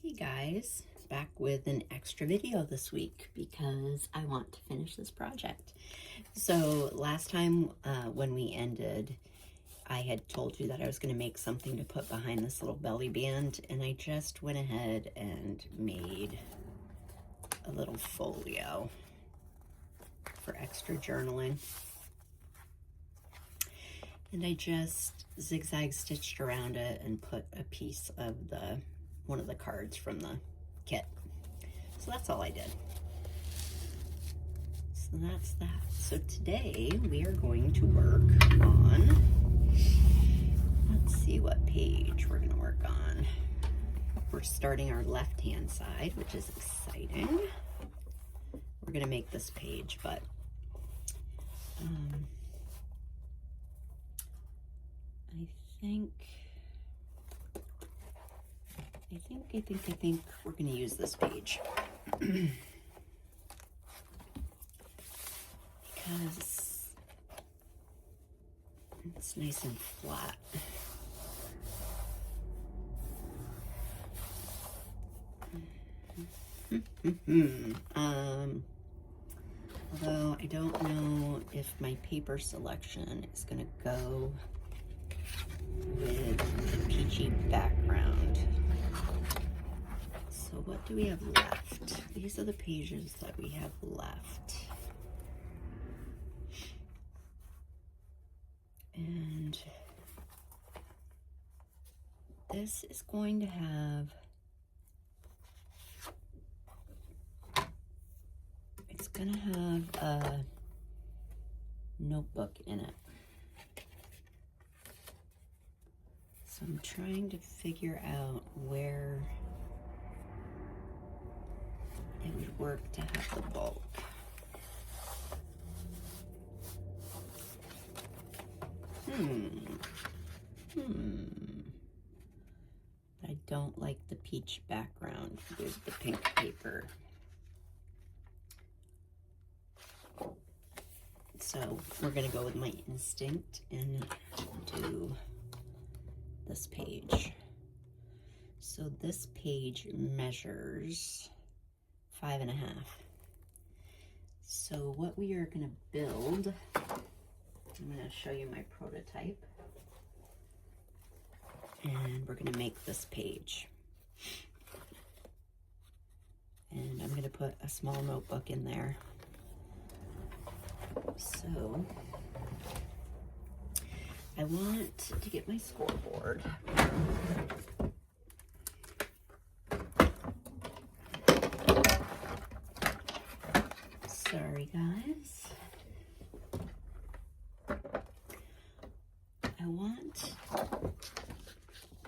Hey guys, back with an extra video this week because I want to finish this project. So last time when we ended, I had told you that I was going to make something to put behind this little belly band, and I just went ahead and made a little folio for extra journaling. And I just zigzag stitched around it and put a piece of one of the cards from the kit. So that's all I did. So that's that. So today we are going to work on, let's see what page we're going to work on. We're starting our left-hand side, which is exciting. We're going to make this page, but I think we're going to use this page because it's nice and flat. Although I don't know if my paper selection is going to go with the peachy background. So what do we have left? These are the pages that we have left. And this is going to have, it's going to have a notebook in it. So I'm trying to figure out where it would work to have the bulk. I don't like the peach background with the pink paper. So we're gonna go with my instinct and do this page. So this page measures 5.5. So what we are going to build, I'm going to show you my prototype, and we're going to make this page. And I'm going to put a small notebook in there. So I want to get my scoreboard. Sorry guys. I want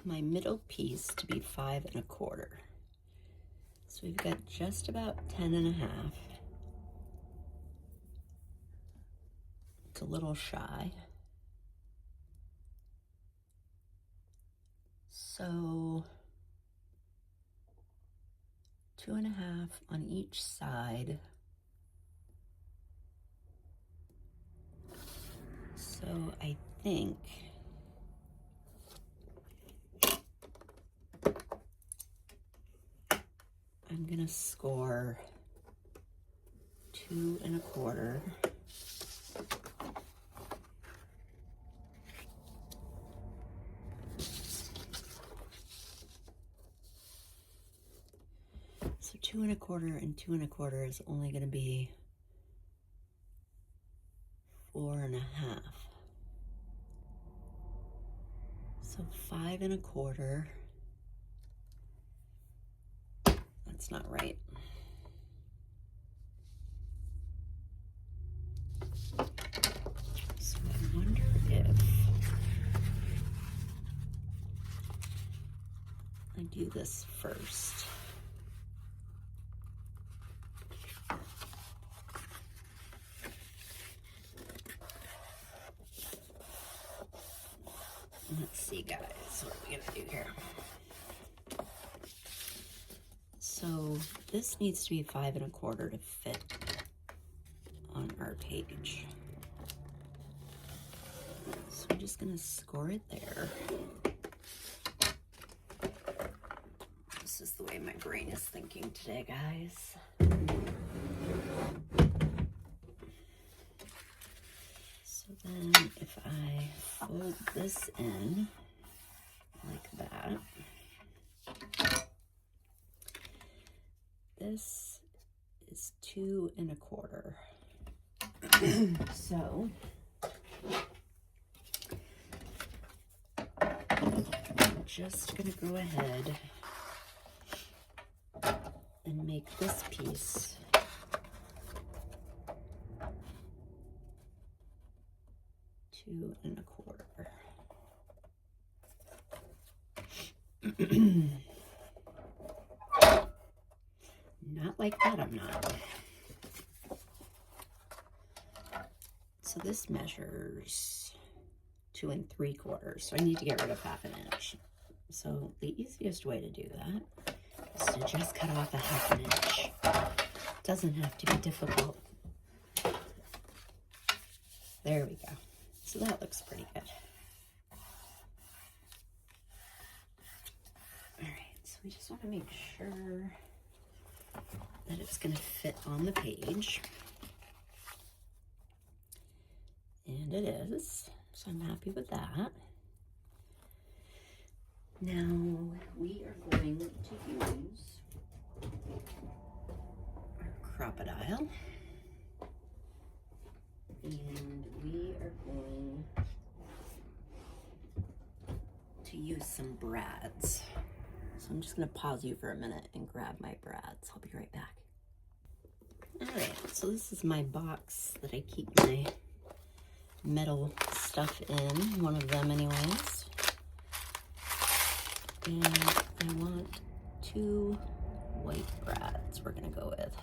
my middle piece to be 5.25. So we've got just about 10.5. It's a little shy. So 2.5 on each side. So I think I'm gonna score 2.25. So 2.25 and 2.25 is only gonna be 4.5. So 5.25. That's not right. So I wonder if I do this first. Let's see guys, what are we gonna do here? So this needs to be 5.25 to fit on our page. So I'm just gonna score it there. This is the way my brain is thinking today, guys. So then if I fold this in like that, this is 2 1/4. So I'm just gonna go ahead and make this piece 2 1/4. Not like that, I'm not. So this measures 2 3/4. So I need to get rid of 1/2 inch. So the easiest way to do that is to just cut off 1/2 inch. It doesn't have to be difficult. There we go. So that looks pretty good. All right, so we just want to make sure that it's going to fit on the page. And it is, so I'm happy with that. Now we are going to use our crocodile, and we are going to use some brads. So I'm just going to pause you for a minute and grab my brads. I'll be right back. All right, so this is my box that I keep my metal stuff in, one of them anyways. And I want 2 white brads we're gonna go with.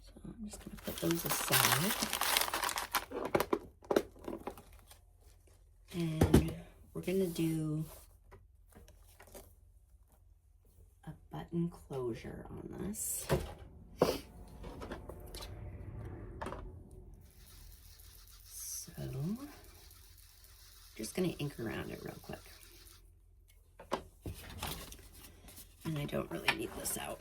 So I'm just gonna put those aside. And we're gonna do a button closure on this. So just going to ink around it real quick. And I don't really need this out.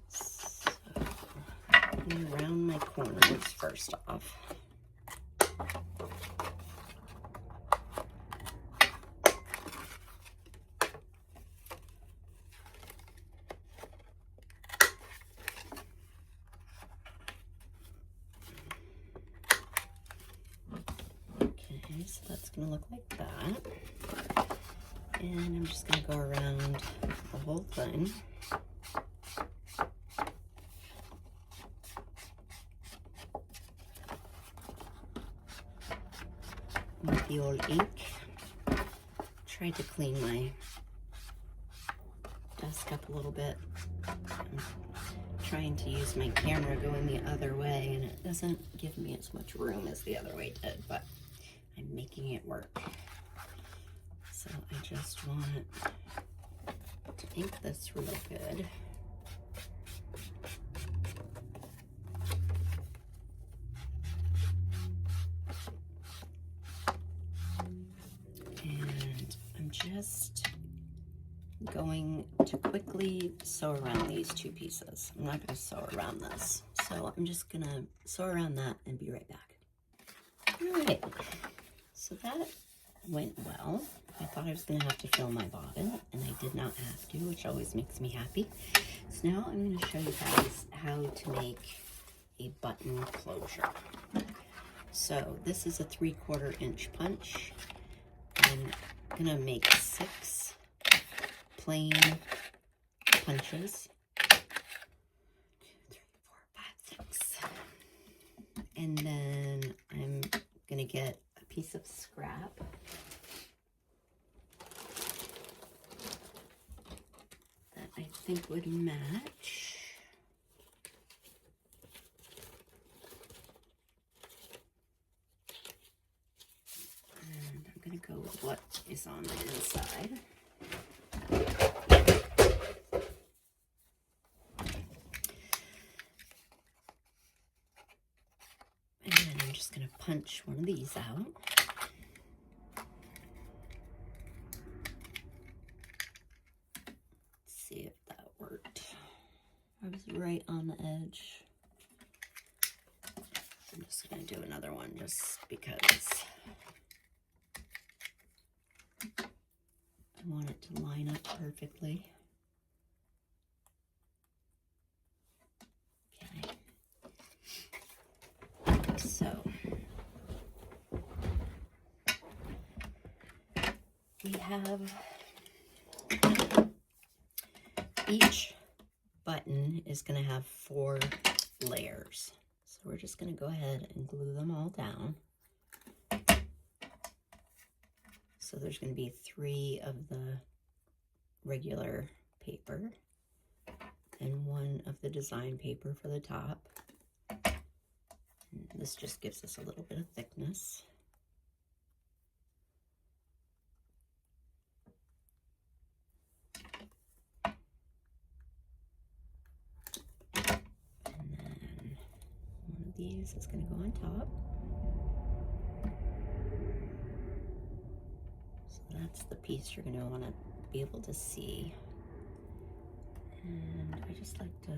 So I'm going to round my corners first off. So that's going to look like that. And I'm just going to go around the whole thing. With the old ink. Tried to clean my desk up a little bit. I'm trying to use my camera going the other way, and it doesn't give me as much room as the other way did, but I'm making it work. So I just want to ink this real good. And I'm just going to quickly sew around these 2 pieces. I'm not going to sew around this. So I'm just going to sew around that and be right back. All right. So that went well. I thought I was going to have to fill my bobbin, and I did not have to, which always makes me happy. So now I'm going to show you guys how to make a button closure. So this is a 3/4 inch punch. I'm going to make 6 plain punches. 2, 3, 4, 5, 6. And then I'm going to get a piece of scrap. That I think would match. And I'm going to go with what is on the inside. just going to punch one of these out. Let's see if that worked. I was right on the edge. I'm just going to do another one just because I want it to line up perfectly. Okay. So we have each button is going to have 4 layers. So we're just going to go ahead and glue them all down. So there's going to be 3 of the regular paper and 1 of the design paper for the top. And this just gives us a little bit of thickness. And then one of these is going to go on top. That's the piece you're going to want to be able to see. And I just like to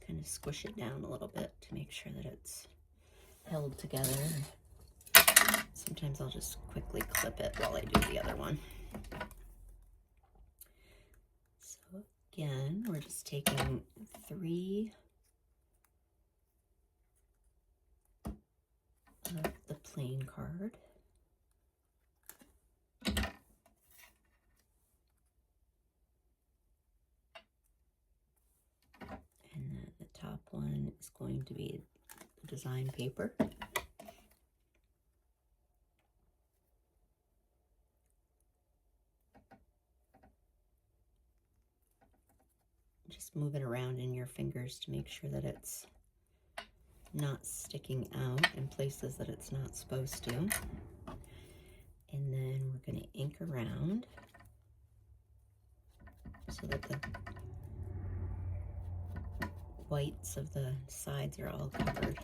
kind of squish it down a little bit to make sure that it's held together. Sometimes I'll just quickly clip it while I do the other one. So again, we're just taking 3 of the plain card. And then the top one is going to be the design paper. Just move it around in your fingers to make sure that it's not sticking out in places that it's not supposed to. And then we're going to ink around so that the whites of the sides are all covered.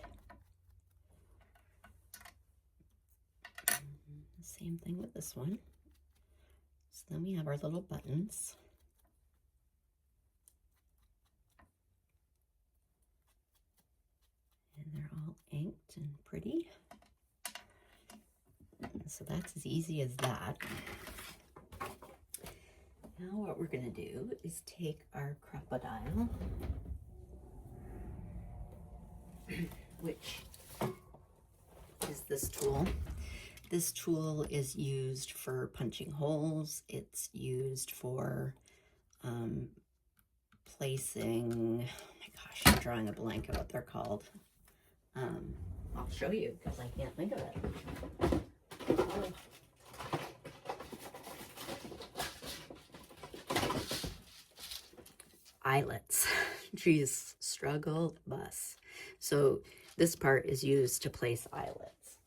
Same thing with this one. So then we have our little buttons. And they're all inked and pretty. So that's as easy as that. Now what we're going to do is take our crocodile, which is this tool. This tool is used for punching holes. It's used for placing, oh my gosh, I'm drawing a blank of what they're called. I'll show you because I can't think of it. Oh. Eyelets. Geez, struggle bus. So this part is used to place eyelets.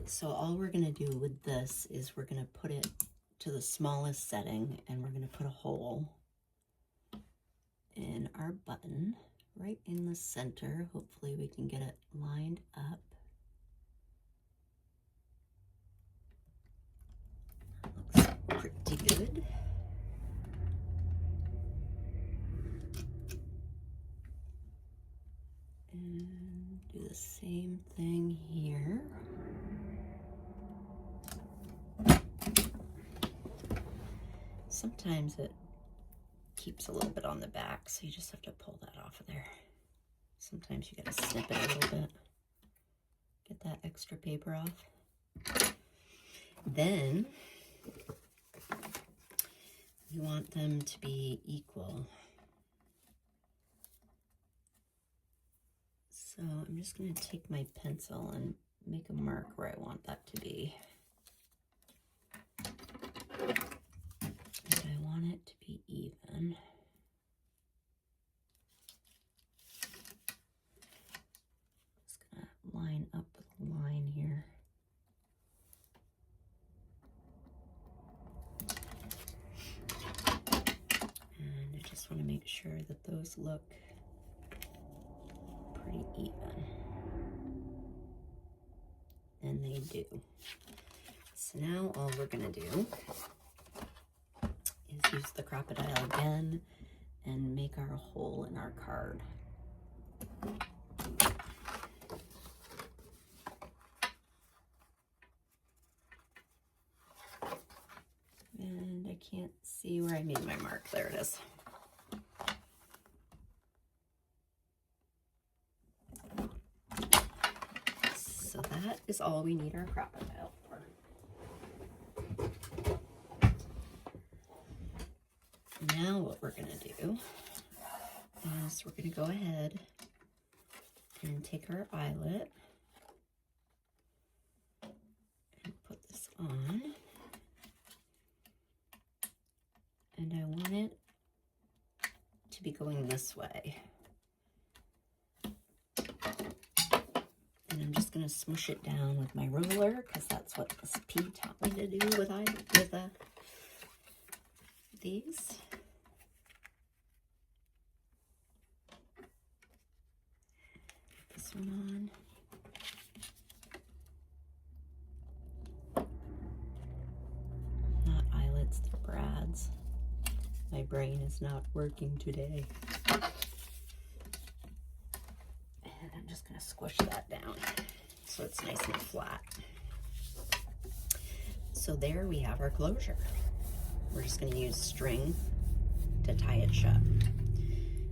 So all we're going to do with this is we're going to put it to the smallest setting, and we're going to put a hole in our button right in the center. Hopefully we can get it lined up. Looks pretty good. And do the same thing here. Sometimes it keeps a little bit on the back, so you just have to pull that off of there. Sometimes you gotta snip it a little bit. Get that extra paper off. Then you want them to be equal. So I'm just going to take my pencil and make a mark where I want that to be. And I want it to be even. Just going to line up with a line here. And I just want to make sure that those look pretty even. And they do. So now all we're gonna do is use the crocodile again and make our hole in our card. And I can't see where I made my mark. There it is. So that is all we need our crocodile for. Now what we're going to do is we're going to go ahead and take our eyelet and put this on. And I want it to be going this way. And I'm just going to smush it down with my ruler because that's what Miss P taught me to do with these. Get this one on. Not eyelets, they're brads. My brain is not working today. And I'm just going to squish that down so it's nice and flat. So there we have our closure. We're just going to use string to tie it shut.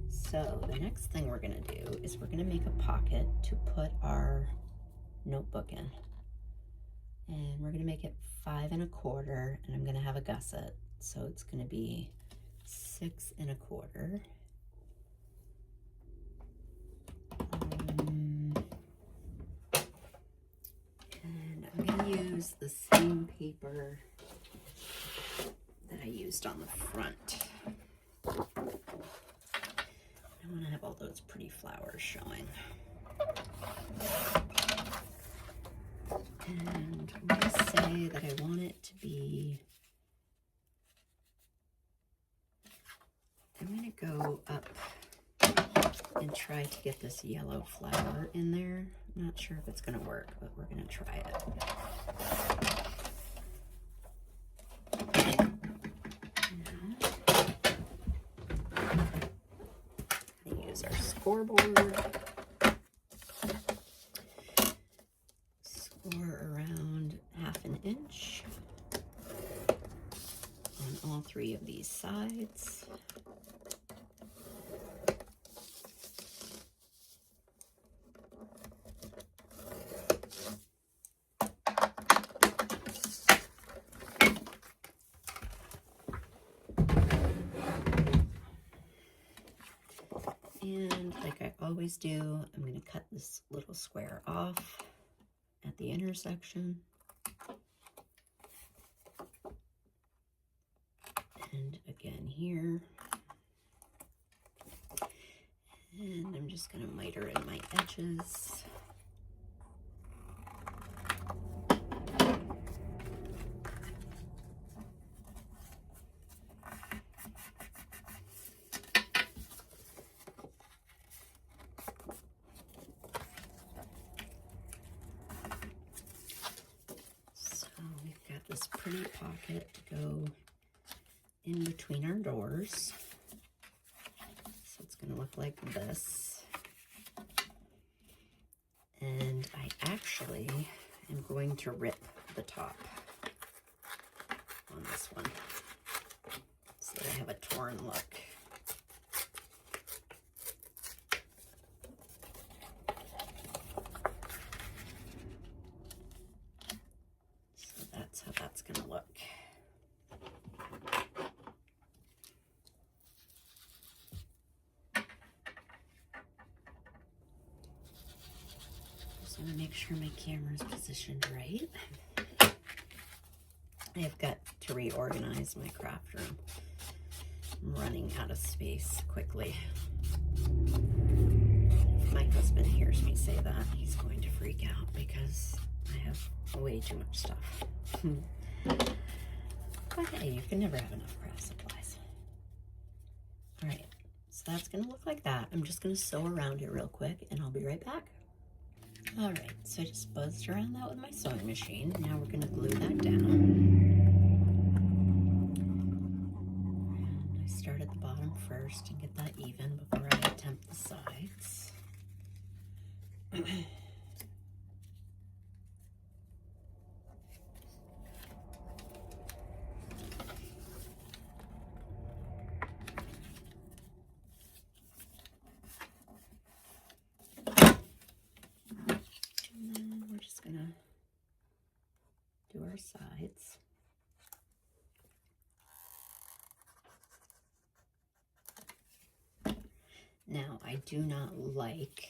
So the next thing we're going to do is we're going to make a pocket to put our notebook in. And we're going to make it 5 1/4, and I'm going to have a gusset. So it's going to be 6 1/4. And I'm going to use the same paper that I used on the front. I want to have all those pretty flowers showing. And I'm going to say that I want it to be, I'm going to go up and try to get this yellow flower in there. I'm not sure if it's going to work, but we're going to try it. I'm going to use our scoreboard. Score around 1/2 inch on all 3 of these sides. And like I always do, I'm going to cut this little square off at the intersection. And again here. And I'm just going to miter in my edges. This pretty pocket to go in between our doors. So it's going to look like this. And I actually am going to rip the top on this one so that I have a torn look. That's how that's going to look. Just want to make sure my camera's positioned right. I've got to reorganize my craft room. I'm running out of space quickly. If my husband hears me say that, he's going to freak out because I have way too much stuff. But hey, you can never have enough craft supplies. All right, so So that's going to look like that. I'm just going to sew around it real quick and I'll be right back. All right, so I just buzzed around that with my sewing machine. Now we're going to glue that down. And I start at the bottom first and get that even before I attempt the sides. Gonna do our sides. Now, I do not like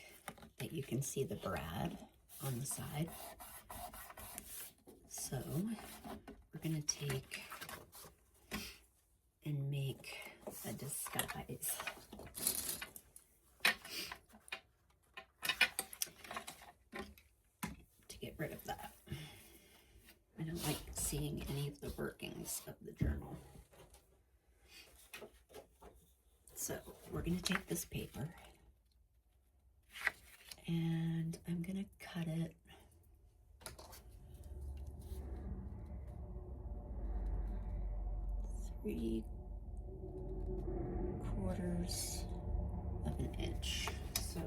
that you can see the brad on the side. So, we're gonna take and make a disguise. To get rid of that. I don't like seeing any of the workings of the journal. So we're going to take this paper and I'm going to cut it three quarters of an inch. So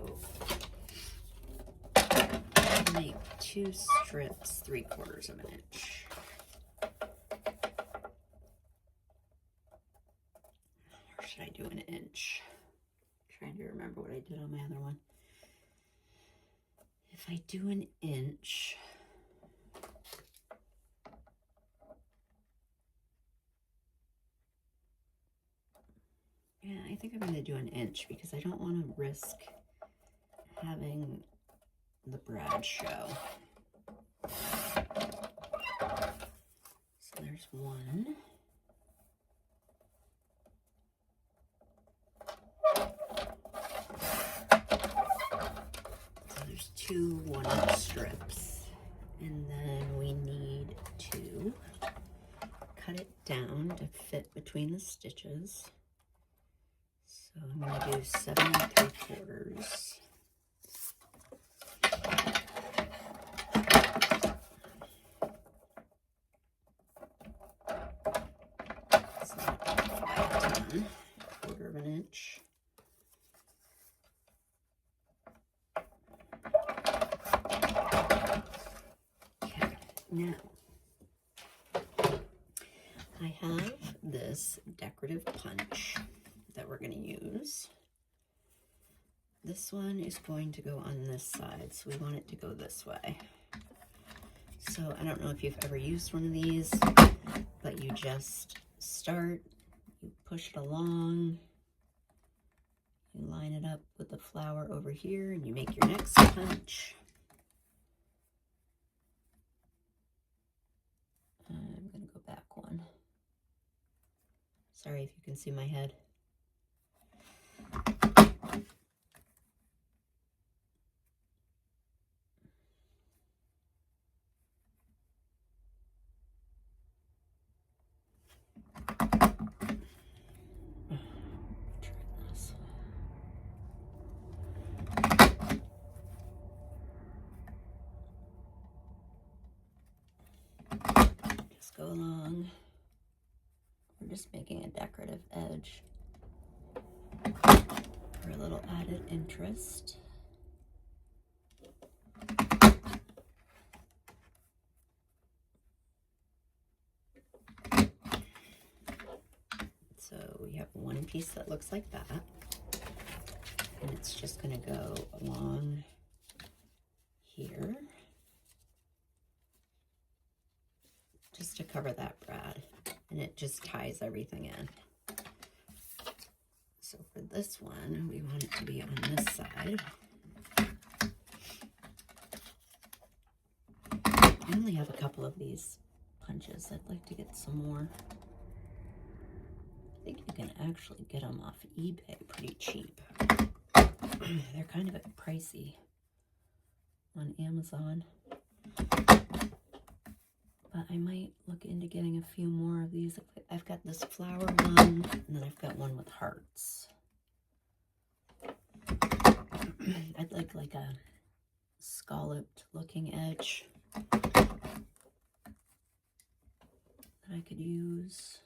make two strips 3/4 of an inch. Or should I do an inch? I'm trying to remember what I did on my other one. If I do an inch, yeah, I think I'm going to do an inch because I don't want to risk having the brad show. So there's one. So there's two 1-inch strips. And then we need to cut it down to fit between the stitches. So I'm going to do 7 3/4. Quarter of an inch. Okay, now I have this decorative punch that we're going to use. This one is going to go on this side, so we want it to go this way. So I don't know if you've ever used one of these, but you just start, you push it along, you line it up with the flower over here, and you make your next punch. I'm going to go back one. Sorry if you can see my head. Go along. We're just making a decorative edge for a little added interest. So we have one piece that looks like that, and it's just going to go along here. Just to cover that brad, and it just ties everything in. So for this one, we want it to be on this side. I only have a couple of these punches. I'd like to get some more. I think you can actually get them off eBay pretty cheap. They're kind of pricey on Amazon. I might look into getting a few more of these. I've got this flower one, and then I've got one with hearts. I'd like a scalloped looking edge that I could use.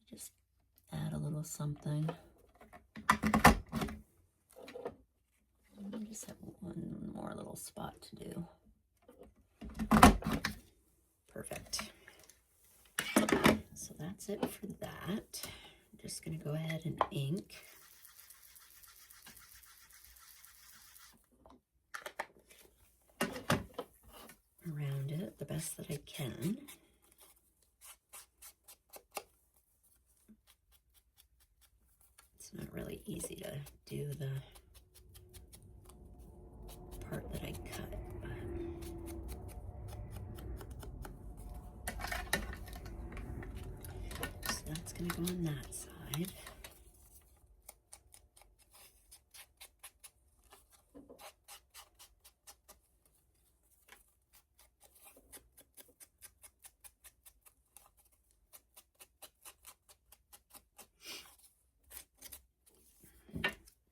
Just add a little something. I just have one more little spot to do. Perfect. So that's it for that. I'm just going to go ahead and ink. Around it the best that I can. It's not really easy to do the part that I cut, so that's going to go on that side.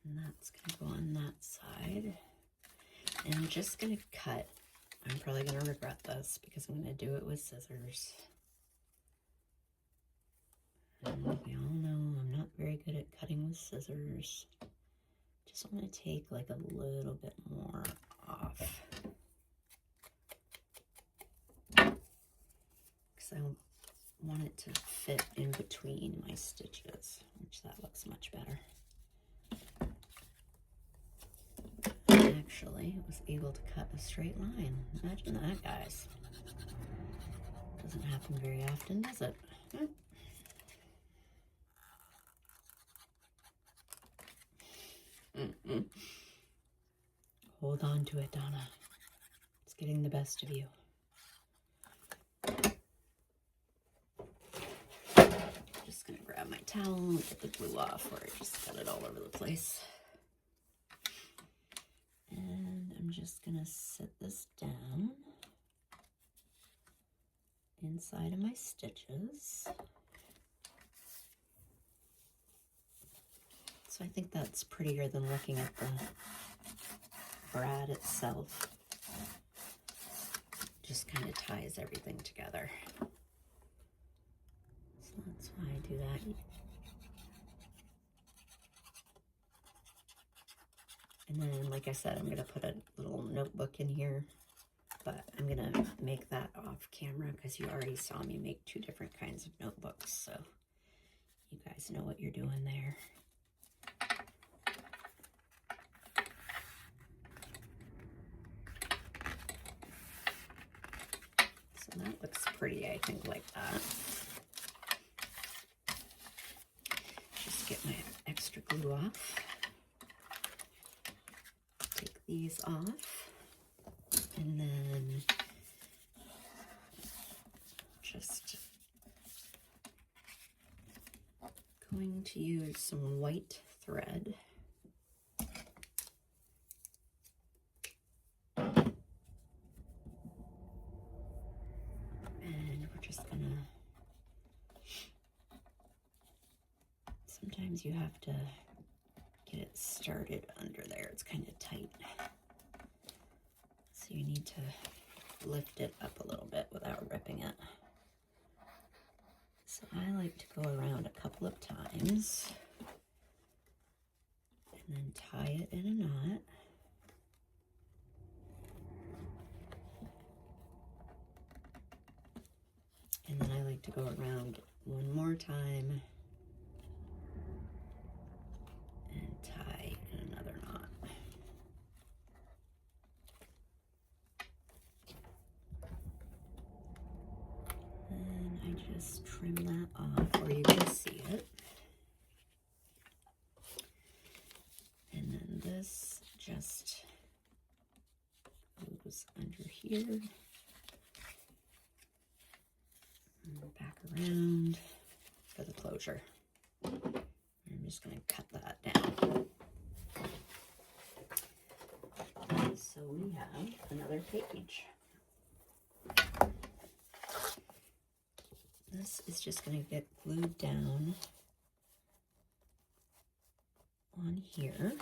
And that's going to go on that side. And I'm just going to cut. I'm probably going to regret this because I'm going to do it with scissors. And we all know I'm not very good at cutting with scissors. Just want to take like a little bit more off. Because I want it to fit in between my stitches, which that looks much better. Actually, I was able to cut a straight line. Imagine that, guys. Doesn't happen very often, does it? Hold on to it, Donna. It's getting the best of you. Just gonna grab my towel and get the glue off where I just got it all over the place. And I'm just gonna set this down inside of my stitches. So I think that's prettier than looking at the brad itself. Just kind of ties everything together. So that's why I do that. And then, like I said, I'm going to put a little notebook in here, but I'm going to make that off camera because you already saw me make 2 different kinds of notebooks, so you guys know what you're doing there. So that looks pretty, I think, like that. Just get my extra glue off. Take these off. And then just going to use some white thread. And we're just gonna, sometimes you have to get it started under there. It's kind of tight. So you need to lift it up a little bit without ripping it. So I like to go around a couple of times and then tie it in a knot. And then I like to go around one more time and tie in another knot. And I just trim that off where you can see it. And then this just goes under here. And back around for the closure. I'm just going to cut that down. So we have another page. This is just going to get glued down on here.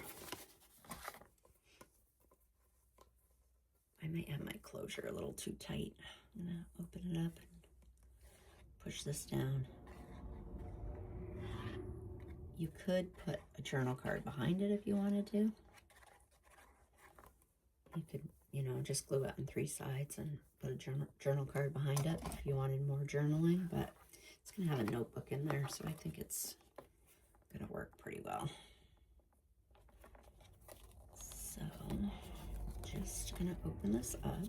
might have my closure a little too tight. I'm gonna open it up and push this down. You could put a journal card behind it if you wanted to. You could, you know, just glue it on 3 sides and put a journal card behind it if you wanted more journaling, but it's gonna have a notebook in there, so I think it's gonna work pretty well. So, just gonna open this up.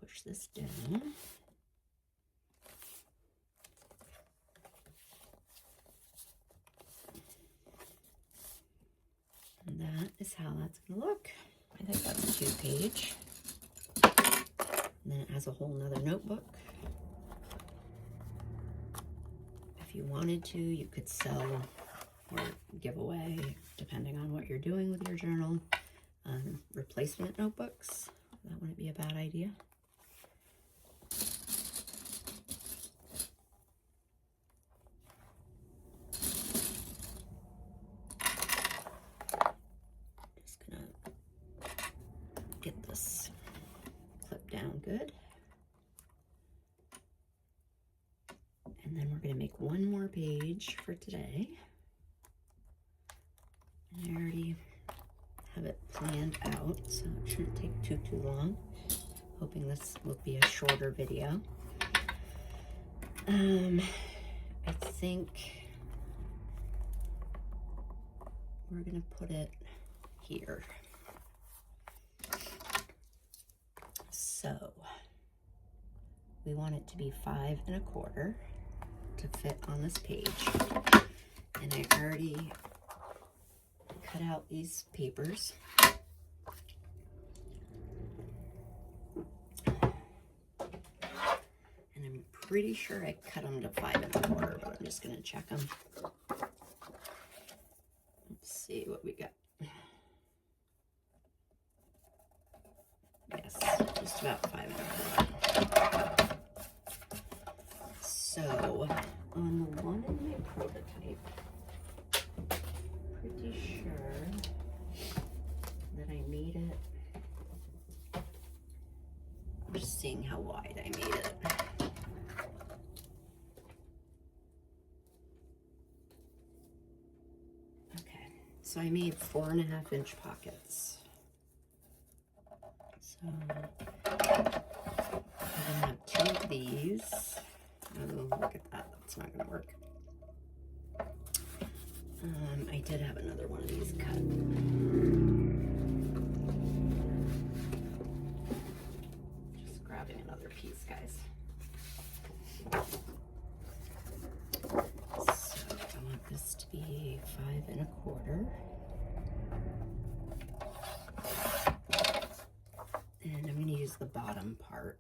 Push this down. And that is how that's going to look. I think that's a 2-page. And then it has a whole nother notebook. If you wanted to, you could sell or give away, depending on what you're doing with your journal, replacement notebooks. That wouldn't be a bad idea. Get this clip down good. And then we're going to make one more page for today. And I already have it planned out, so it shouldn't take too long. Hoping this will be a shorter video. I think we're going to put it here. So we want it to be 5 1/4 to fit on this page. And I already cut out these papers. And I'm pretty sure I cut them to 5 1/4, but I'm just going to check them. Let's see what we got. Yes, just about 5 1/4. So, on the one in my prototype, pretty sure that I made it. I'm just seeing how wide I made it. Okay, so I made 4 1/2-inch pockets. So I'm gonna have 2 of these. Oh, look at that, that's not gonna work. I did have another one of these cut. Just grabbing another piece, guys. So I want this to be 5 1/4. And I'm going to use the bottom part.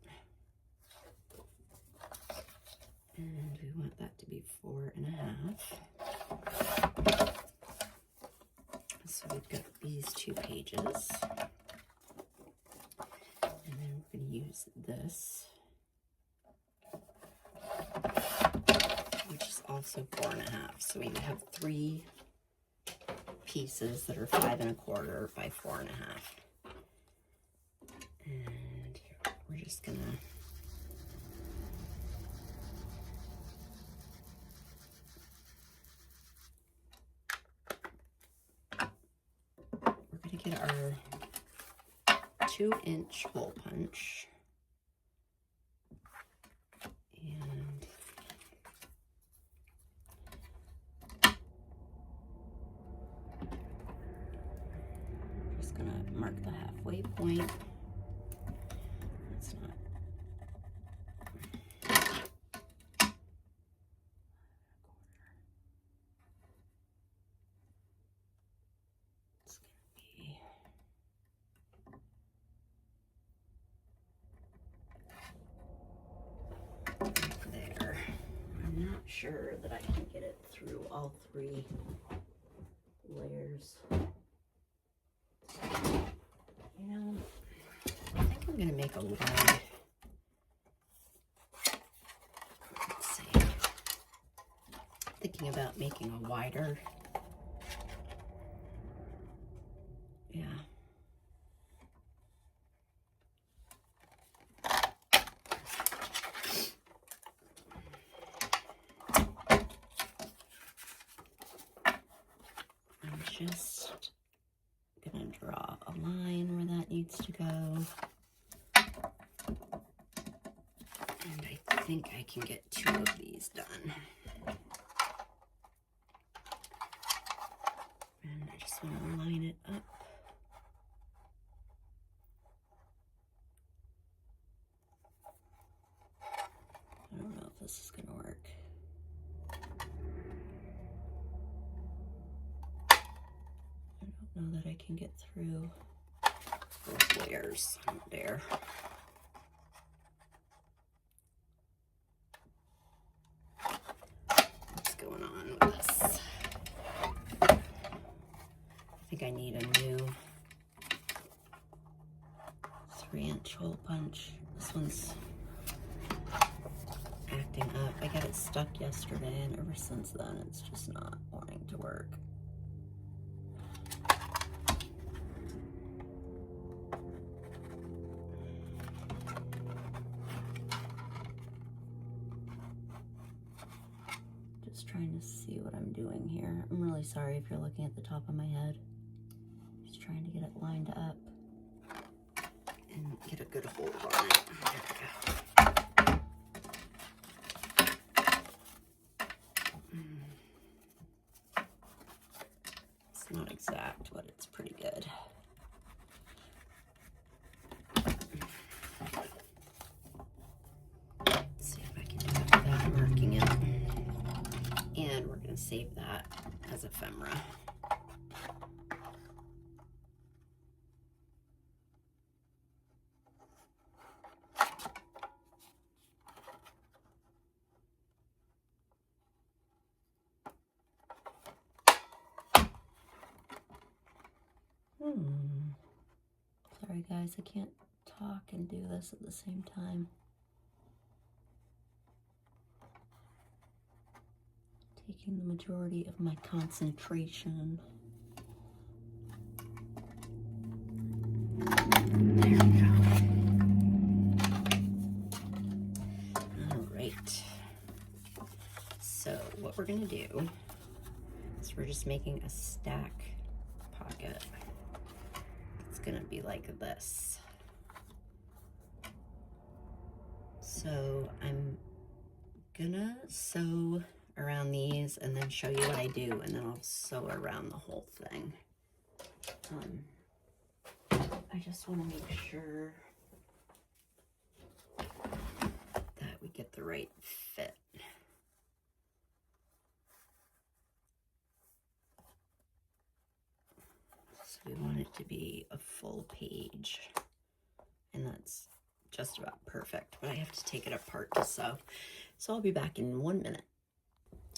And we want that to be 4 1/2. So we've got these 2 pages. And then we're going to use this, which is also 4 1/2. So we have 3 pieces that are 5 1/4 by 4 1/2. And we're just gonna get our 2-inch hole punch, and just gonna mark the halfway point. It's not. It's gonna be right there. I'm not sure that I can get it through all 3 layers. You know, I think I'm gonna make a wide. Let's see. Thinking about making a wider just gonna draw a line where that needs to go. And I think I can get 2 of these done. And I just want to line it up. I don't know if this is going to work. I don't know that I can get through both layers. I don't dare. What's going on with this? I think I need a new 3-inch hole punch. This one's acting up. I got it stuck yesterday, and ever since then it's just not wanting to work. Just trying to see what I'm doing here. I'm really sorry if you're looking at the top of my head. Just trying to get it lined up and get a good hold on it. There we go. It's not exact, but it's pretty good. Let's see if I can do it without marking it. And we're going to save that as ephemera. Sorry guys, I can't talk and do this at the same time. Taking the majority of my concentration. There we go. All right. So what we're gonna do is we're just making a stack pocket. It's gonna be like this. So I'm gonna sew around these and then show you what I do, and then I'll sew around the whole thing. I just want to make sure that we get the right fit. So we want it to be a full page, and that's just about perfect, but I have to take it apart to sew. So I'll be back in 1 minute.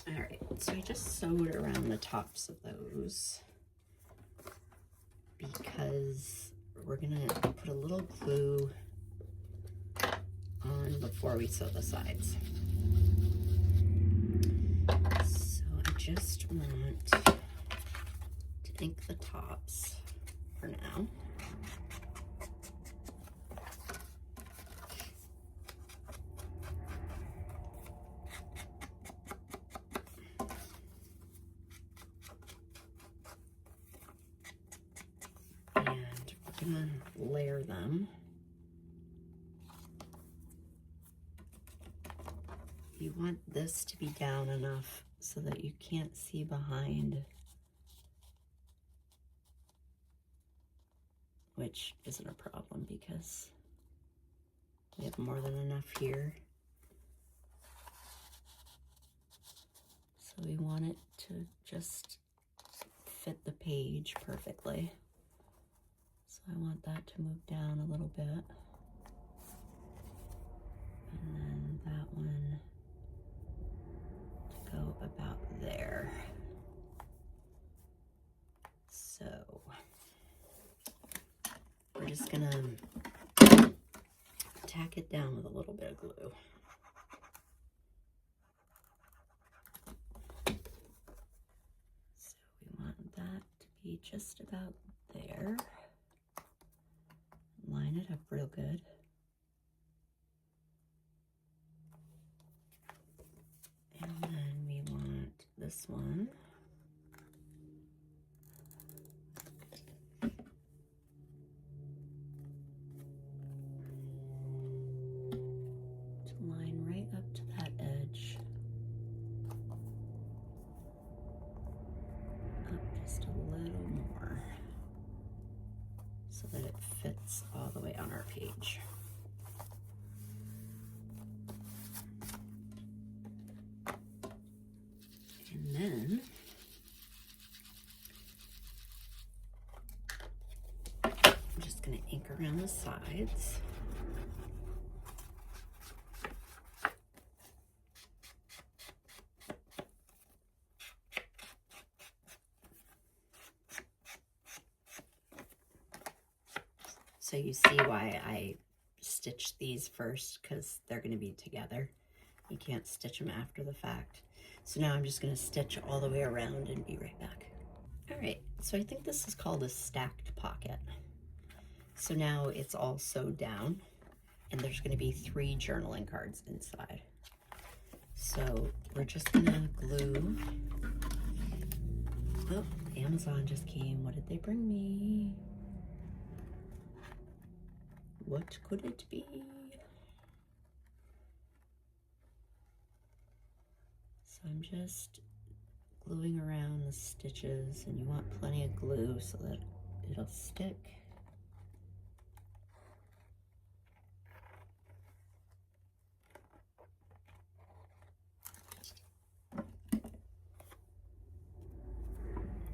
All right, so I just sewed around the tops of those because we're gonna put a little glue on before we sew the sides. So I just want to ink the tops for now. Gonna layer them. You want this to be down enough so that you can't see behind, which isn't a problem because we have more than enough here. So we want it to just fit the page perfectly. So I want that to move down a little bit. And then that one to go about there. So we're just gonna tack it down with a little bit of glue. So we want that to be just about there. Line it up real good. And then we want this one fits all the way on our page. And then I'm just going to ink around the sides. So you see why I stitched these first, because they're going to be together. You can't stitch them after the fact. So now I'm just going to stitch all the way around and be right back. All right, so I think this is called a stacked pocket. So now it's all sewed down, and there's going to be 3 journaling cards inside. So we're just going to glue. Oh, Amazon just came. What did they bring me? What could it be? So I'm just gluing around the stitches, and you want plenty of glue so that it'll stick.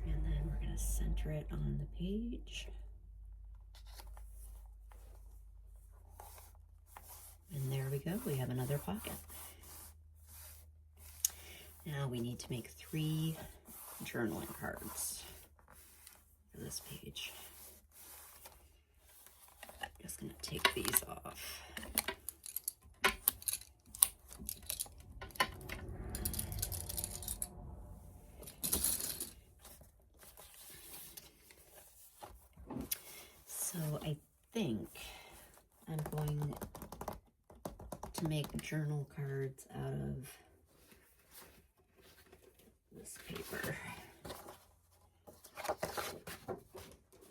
And then we're going to center it on the page. And there we go, we have another pocket. Now we need to make 3 journaling cards for this page. I'm just going to take these off. So I think I'm going to make journal cards out of this paper.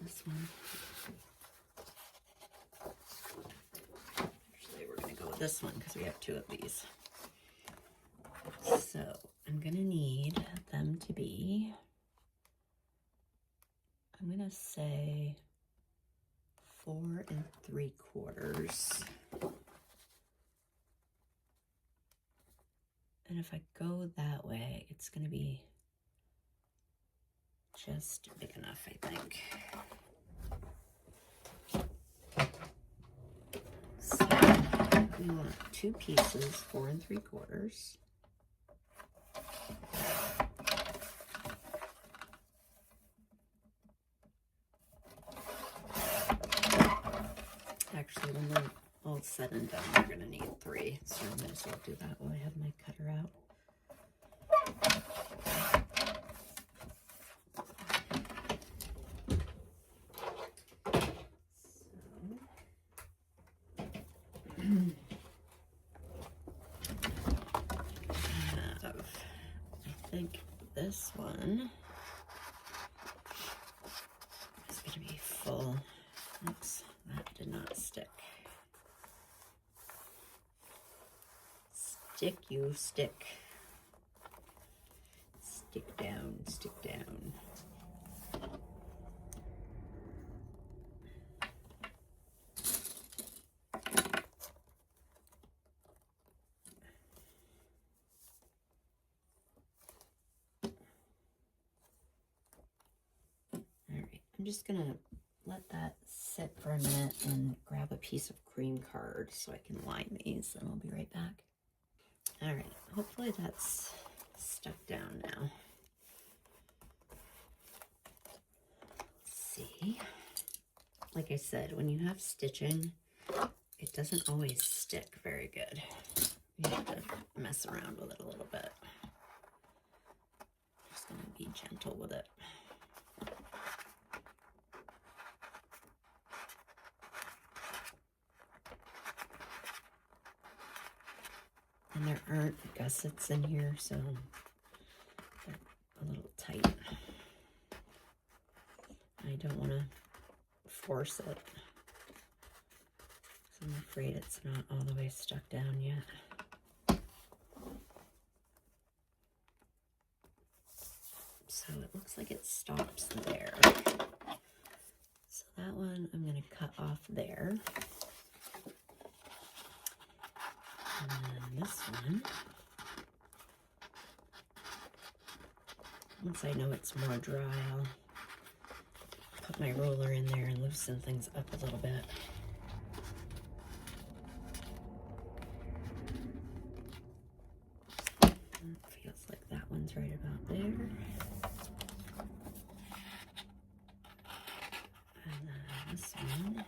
This one. Actually, we're going to go with this one because we have 2 of these. So I'm going to need them to be, I'm going to say 4 3/4. And if I go that way, it's going to be just big enough, I think. So we want 2 pieces, 4 3/4. Actually, when they're all said and done, we're going to need 3, so I might as well do that while I have my cutter out. I think this one is going to be full. Oops, that did not stick. Stick, you stick. Stick down, stick down. I'm just gonna let that sit for a minute and grab a piece of cream card so I can line these, and I'll be right back. All right, hopefully that's stuck down now. Let's see. Like I said, when you have stitching, it doesn't always stick very good. You have to mess around with it a little bit. Just gonna be gentle with it. And there aren't gussets in here, so they're a little tight. I don't want to force it, so I'm afraid it's not all the way stuck down yet. So it looks like it stops there. So that one I'm going going to cut off there. And then this one, once I know it's more dry, I'll put my roller in there and loosen things up a little bit. It feels like that one's right about there. And then this one,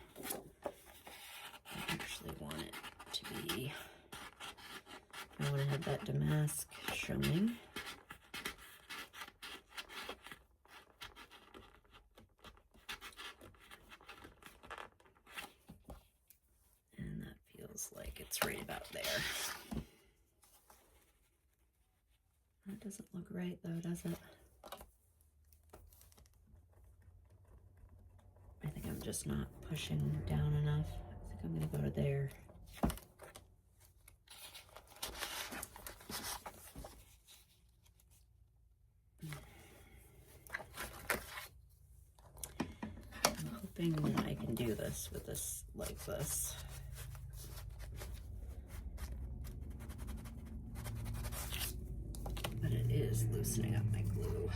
I actually want it to be, I want to have that damask showing. And that feels like it's right about there. That doesn't look right though, does it? I think I'm just not pushing down enough. I think I'm gonna go to there. I'm hoping that I can do this with this like this. But it is loosening up my glue.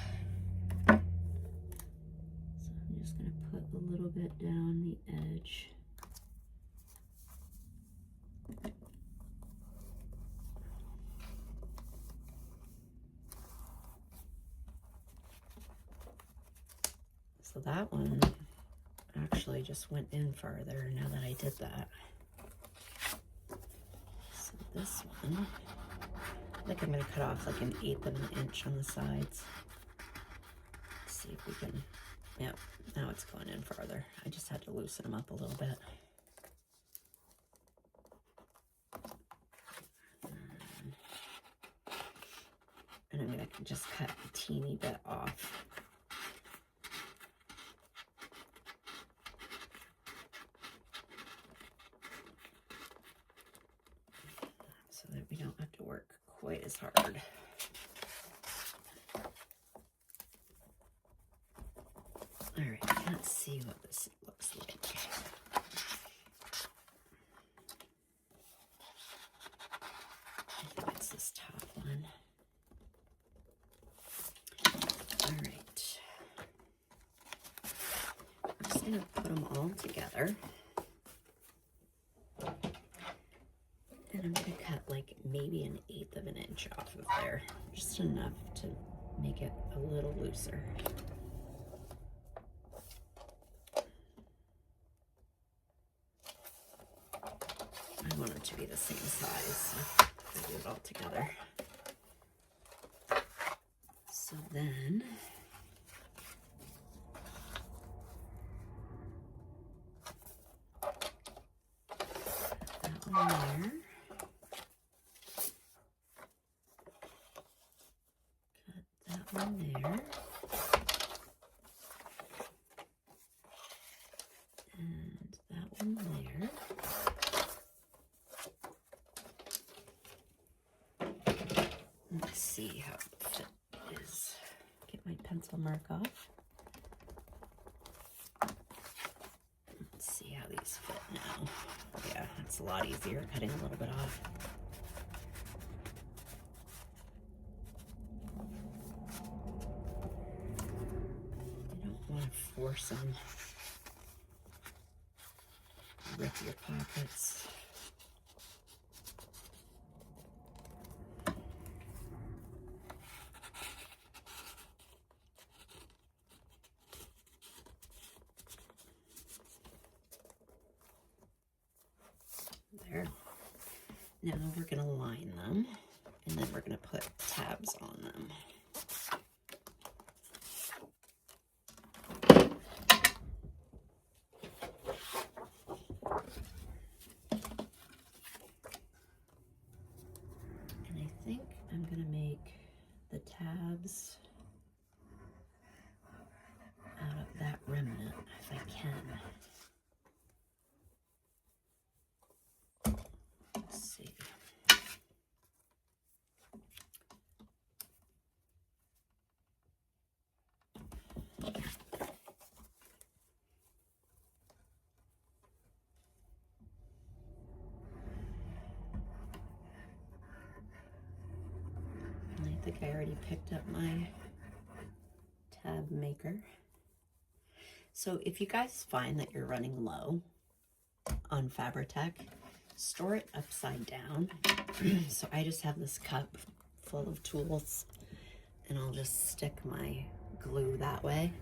So I'm just going to put a little bit down the edge. So that one actually just went in farther now that I did that. So this one, I think I'm going to cut off like 1/8 of an inch on the sides. Let's see if we can, yep, now it's going in farther. I just had to loosen them up a little bit. And I'm going to just cut a teeny bit off. So that we don't have to work quite as hard. All right, let's see what this looks like. I think it's this top one. All right. I'm just going to put them all together. And I'm going to cut like maybe 1/8 of an inch off of there. Just enough to make it a little looser. I want it to be the same size, so I do it all together. So then, that one there. Cut that one there. And that one there. Let's see how the fit is. Get my pencil mark off. Let's see how these fit now. Yeah, it's a lot easier cutting a little bit off. You don't want to force them. Rip your pockets. There. Now we're going to line them, and then we're going to put tabs on them. And I think I'm going to make the tabs out of that remnant if I can. Let's see. think I already picked up my tab maker. So if you guys find that you're running low on Fabri-Tac, store it upside down. So I just have this cup full of tools, and I'll just stick my glue that way.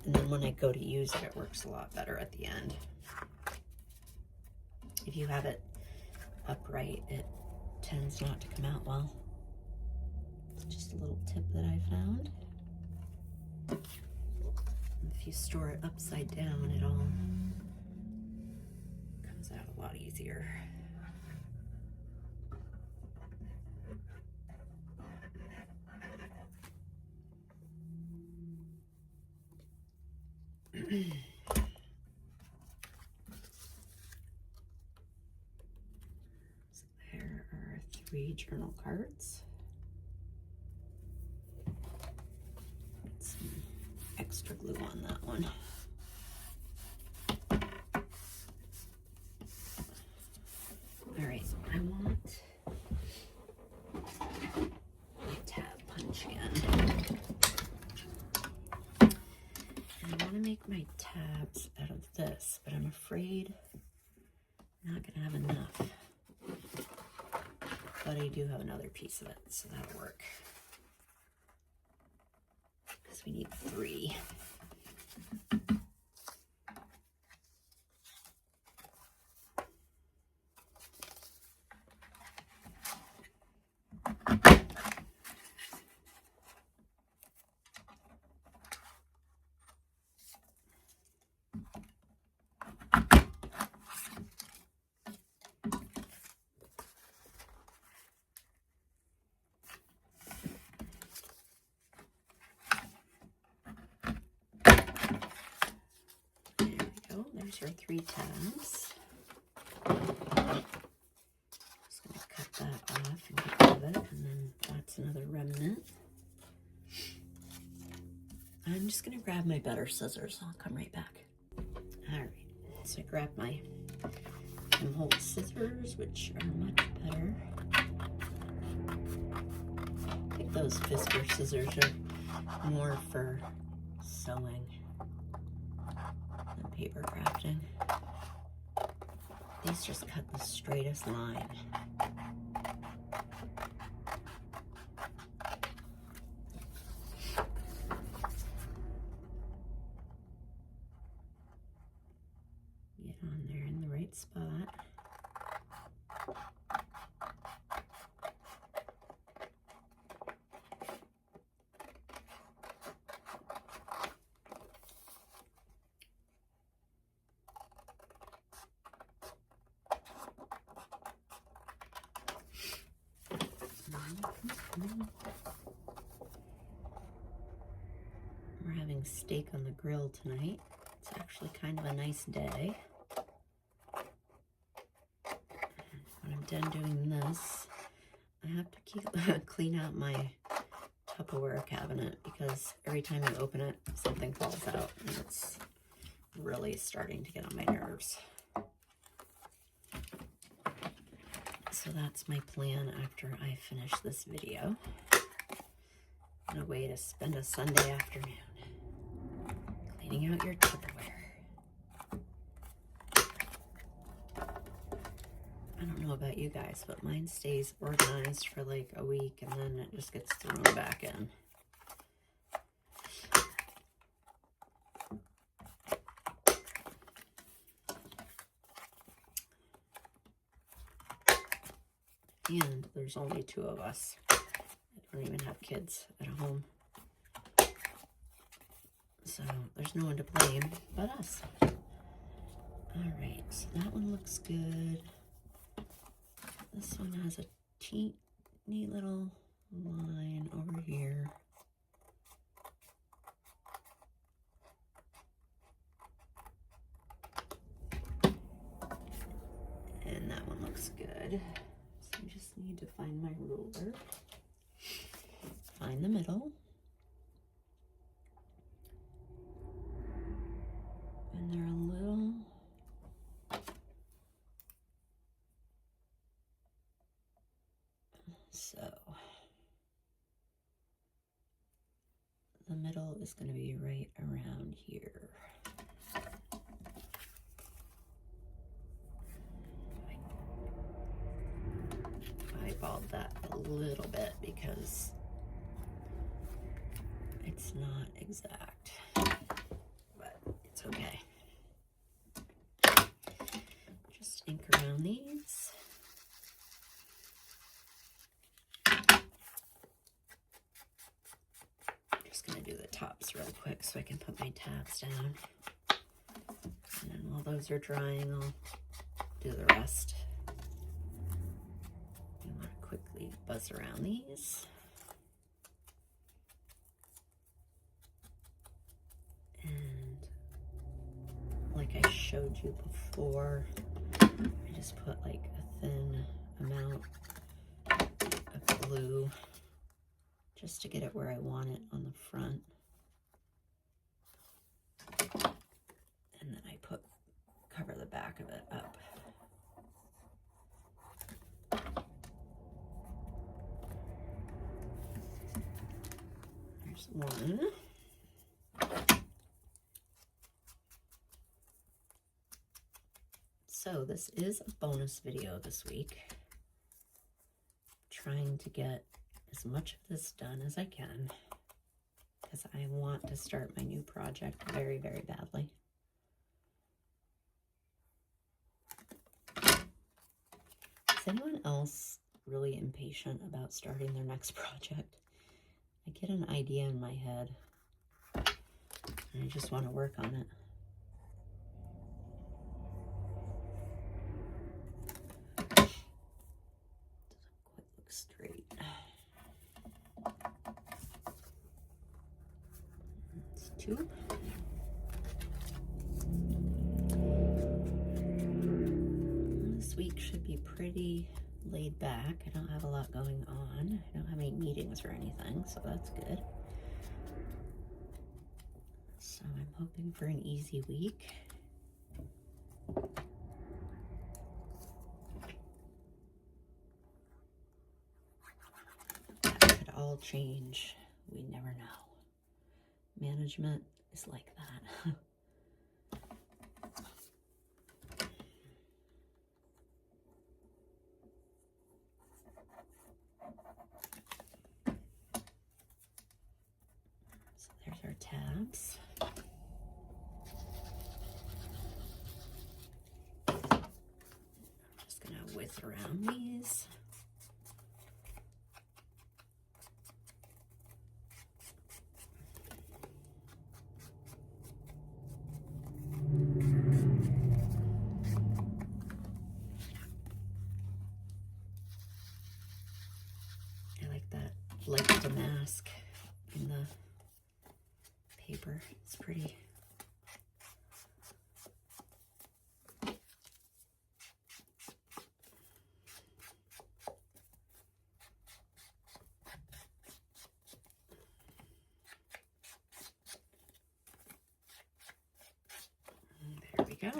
And then when I go to use it, it works a lot better at the end. If you have it upright, it tends not to come out well. It's just a little tip that I found. If you store it upside down, it all comes out a lot easier. So here are 3 journal cards. Some extra glue on that one. All right, I want my tab punch in. And I want to make my tabs out of this, but I'm afraid I'm not going to have enough. But I do have another piece of it, so that'll work. Because we need 3. There's our 3 tabs. Just going to cut that off and get rid of it, and then that's another remnant. I'm just going to grab my better scissors. I'll come right back. All right, so I grabbed my hole scissors, which are much better. I think those Fisker scissors are more for sewing than paper crafting. These just cut the straightest line. Get on there in the right spot. We're having steak on the grill tonight. It's actually kind of a nice day. When I'm done doing this, I have to clean out my Tupperware cabinet, because every time you open it, something falls out, and it's really starting to get on my nerves. So that's my plan after I finish this video. And a way to spend a Sunday afternoon. Cleaning out your Tupperware. I don't know about you guys, but mine stays organized for like a week, and then it just gets thrown back in. And there's only 2 of us. I don't even have kids at home. So there's no one to blame but us. Alright, so that one looks good. This one has a teeny little line over here. And that one looks good. So I just need to find my ruler. Find the middle. And they're a little so is going to be right around here. I eyeballed that a little bit because it's not exact, but it's okay. Just ink around these. Just gonna do the tops real quick so I can put my tabs down. And then while those are drying, I'll do the rest. You want to quickly buzz around these. And like I showed you before, I just put like a thin amount of glue just to get it where I want it on the front. And then I cover the back of it up. There's one. So this is a bonus video this week. Trying to get as much of this done as I can because I want to start my new project very, very badly. Is anyone else really impatient about starting their next project? I get an idea in my head and I just want to work on it. Straight. That's two. This week should be pretty laid back. I don't have a lot going on. I don't have any meetings or anything, so that's good. So I'm hoping for an easy week. All change. We never know. Management is like that. So there's our tabs. I'm just gonna whiz around these. Like the mask in the paper. It's pretty. There we go.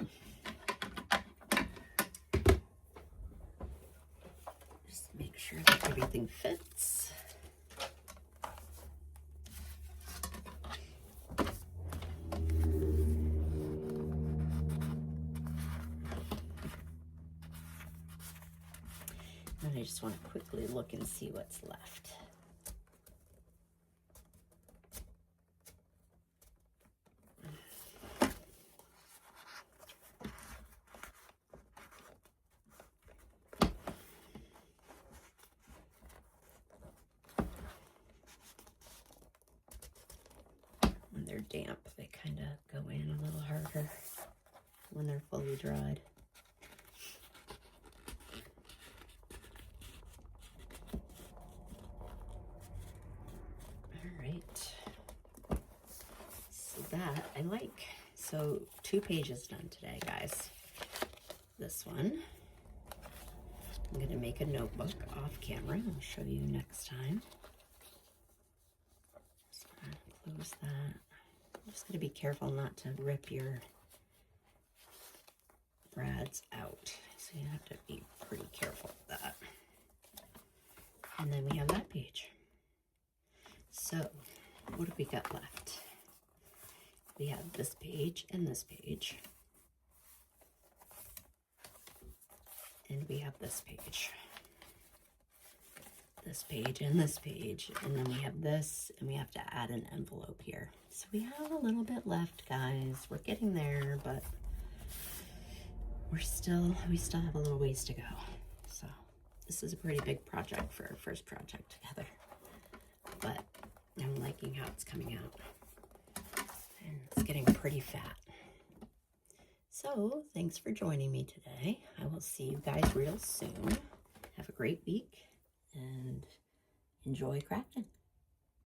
Just make sure that everything fits. And I just want to quickly look and see what's left. When they're damp, they kind of go in a little harder when they're fully dried. That I like. So 2 pages done today, guys. This one, I'm going to make a notebook off camera. I'll show you next time. Just going to close that. I'm just going to be careful not to rip your brads out. So you have to be pretty careful with that. And then we have that page. So what have we got left? we have this page and this page. And we have this page. This page and this page. And then we have this, and we have to add an envelope here. So we have a little bit left, guys. We're getting there, but we still have a little ways to go. So this is a pretty big project for our first project together. But I'm liking how it's coming out. And it's getting pretty fat. So thanks for joining me today. I will see you guys real soon. Have a great week and enjoy crafting.